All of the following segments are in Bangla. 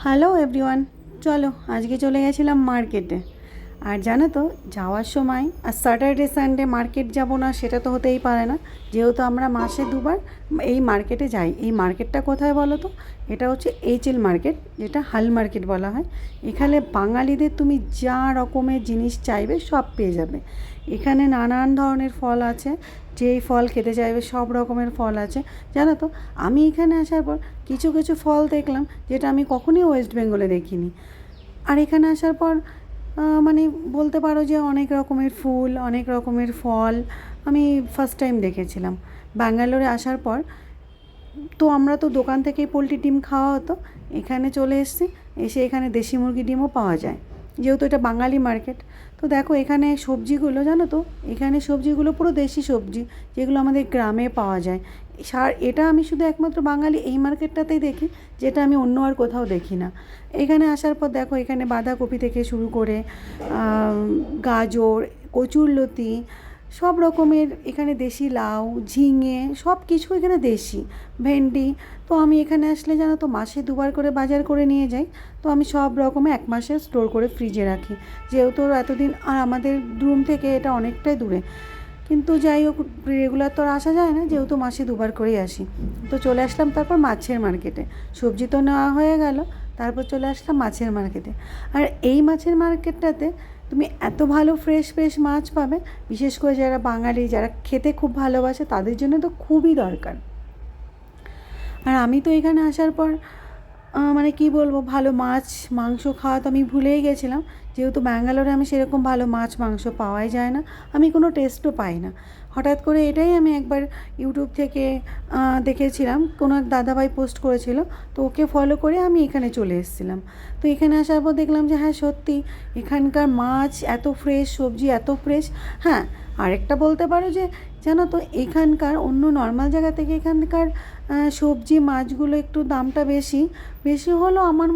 হ্যালো এভরিওয়ান, চলো আজকে চলে গেছিলাম মার্কেটে। আর জানো তো, যাওয়ার সময় আর স্যাটারডে সানডে মার্কেট যাব না সেটা তো হতেই পারে না, যেহেতু আমরা মাসে দুবার এই মার্কেটে যাই। এই মার্কেটটা কোথায় বলো তো? এটা হচ্ছে এইচএল মার্কেট, যেটা হাল মার্কেট বলা হয়। এখানে বাঙালিদের তুমি যা রকমের জিনিস চাইবে সব পেয়ে যাবে। এখানে নানান ধরনের ফল আছে, যেই ফল খেতে চাইবে সব রকমের ফল আছে। জানো তো, আমি এখানে আসার পর কিছু কিছু ফল দেখলাম যেটা আমি কখনোই ওয়েস্ট বেঙ্গলে দেখিনি। আর এখানে আসার পর মানে বলতে পারো যে অনেক রকমের ফুল, অনেক রকমের ফল আমি ফার্স্ট টাইম দেখেছিলাম ব্যাঙ্গালোরে আসার পর। তো আমরা তো দোকান থেকেই পোলট্রি ডিম খাওয়া হতো, এখানে চলে এসেছি। এসে এখানে দেশি মুরগি ডিমও পাওয়া যায়, যেহেতু এটা বাঙালি মার্কেট। তো দেখো এখানে সবজিগুলো, জানো তো, এখানে সবজিগুলো পুরো দেশি সবজি, যেগুলো আমাদের গ্রামে পাওয়া যায়। সার এটা আমি শুধু একমাত্র বাঙালি এই মার্কেটটাতেই দেখি, যেটা আমি অন্য আর কোথাও দেখি না। এখানে আসার পর দেখো এখানে বাঁধাকপি থেকে শুরু করে গাজর, কচুরলতি, সব রকমের এখানে দেশি লাউ, ঝিঙে, সব কিছু এখানে দেশি, ভেন্ডি। তো আমি এখানে আসলে জানো তো মাসে দুবার করে বাজার করে নিয়ে যাই। তো আমি সব রকমের এক মাসে স্টোর করে ফ্রিজে রাখি, যেহেতু এতদিন আর আমাদের রুম থেকে এটা অনেকটাই দূরে। কিন্তু যাই হোক, রেগুলার তো আর আসা যায় না, যেহেতু মাসে দুবার করেই আসি। তো চলে আসলাম তারপর মাছের মার্কেটে। সবজি তো নেওয়া হয়ে গেল, তারপর চলে আসলাম মাছের মার্কেটে। আর এই মাছের মার্কেটটাতে তুমি এত ভালো ফ্রেশ ফ্রেশ মাছ পাবে, বিশেষ করে যারা বাঙালি, যারা খেতে খুব ভালোবাসে, তাদের জন্য তো খুবই দরকার। আর আমি তো এখানে আসার পর মানে কী বলবো, ভালো মাছ মাংস খাওয়া তো আমি ভুলেই গেছিলাম, যেহেতু ব্যাঙ্গালোরে আমি সেরকম ভালো মাছ মাংস পাওয়াই যায় না, আমি কোনো টেস্টও পাই না। হঠাৎ করে এটাই আমি একবার ইউটিউব থেকে দেখেছিলাম, কোনো এক দাদাভাই পোস্ট করেছিল, তো ওকে ফলো করে আমি এখানে চলে এসেছিলাম। তো এখানে আসার পর দেখলাম যে হ্যাঁ সত্যি এখানকার মাছ এত ফ্রেশ, সবজি এত ফ্রেশ। হ্যাঁ, আরেকটা বলতে পারো যে জানো তো, এখানকার অন্য নর্মাল জায়গা থেকে এখানকার সবজি মাছগুলো একটু দামটা বেশি। বেশি হলেও আমার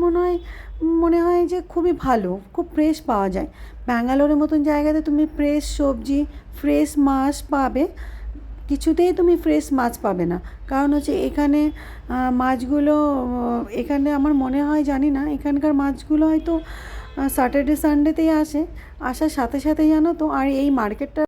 মনে হয় যে খুবই ভালো, খুব ফ্রেশ পাওয়া যায়। ব্যাঙ্গালোরের মতন জায়গাতে তুমি ফ্রেশ সবজি, ফ্রেশ মাছ পাবে, কিছুতেই তুমি ফ্রেশ মাছ পাবে না। কারণ হচ্ছে এখানে মাছগুলো, এখানে আমার মনে হয়, জানি না, এখানকার মাছগুলো হয়তো স্যাটারডে সানডেতেই আসে, আসার সাথে সাথে জানো তো। আর এই মার্কেটটা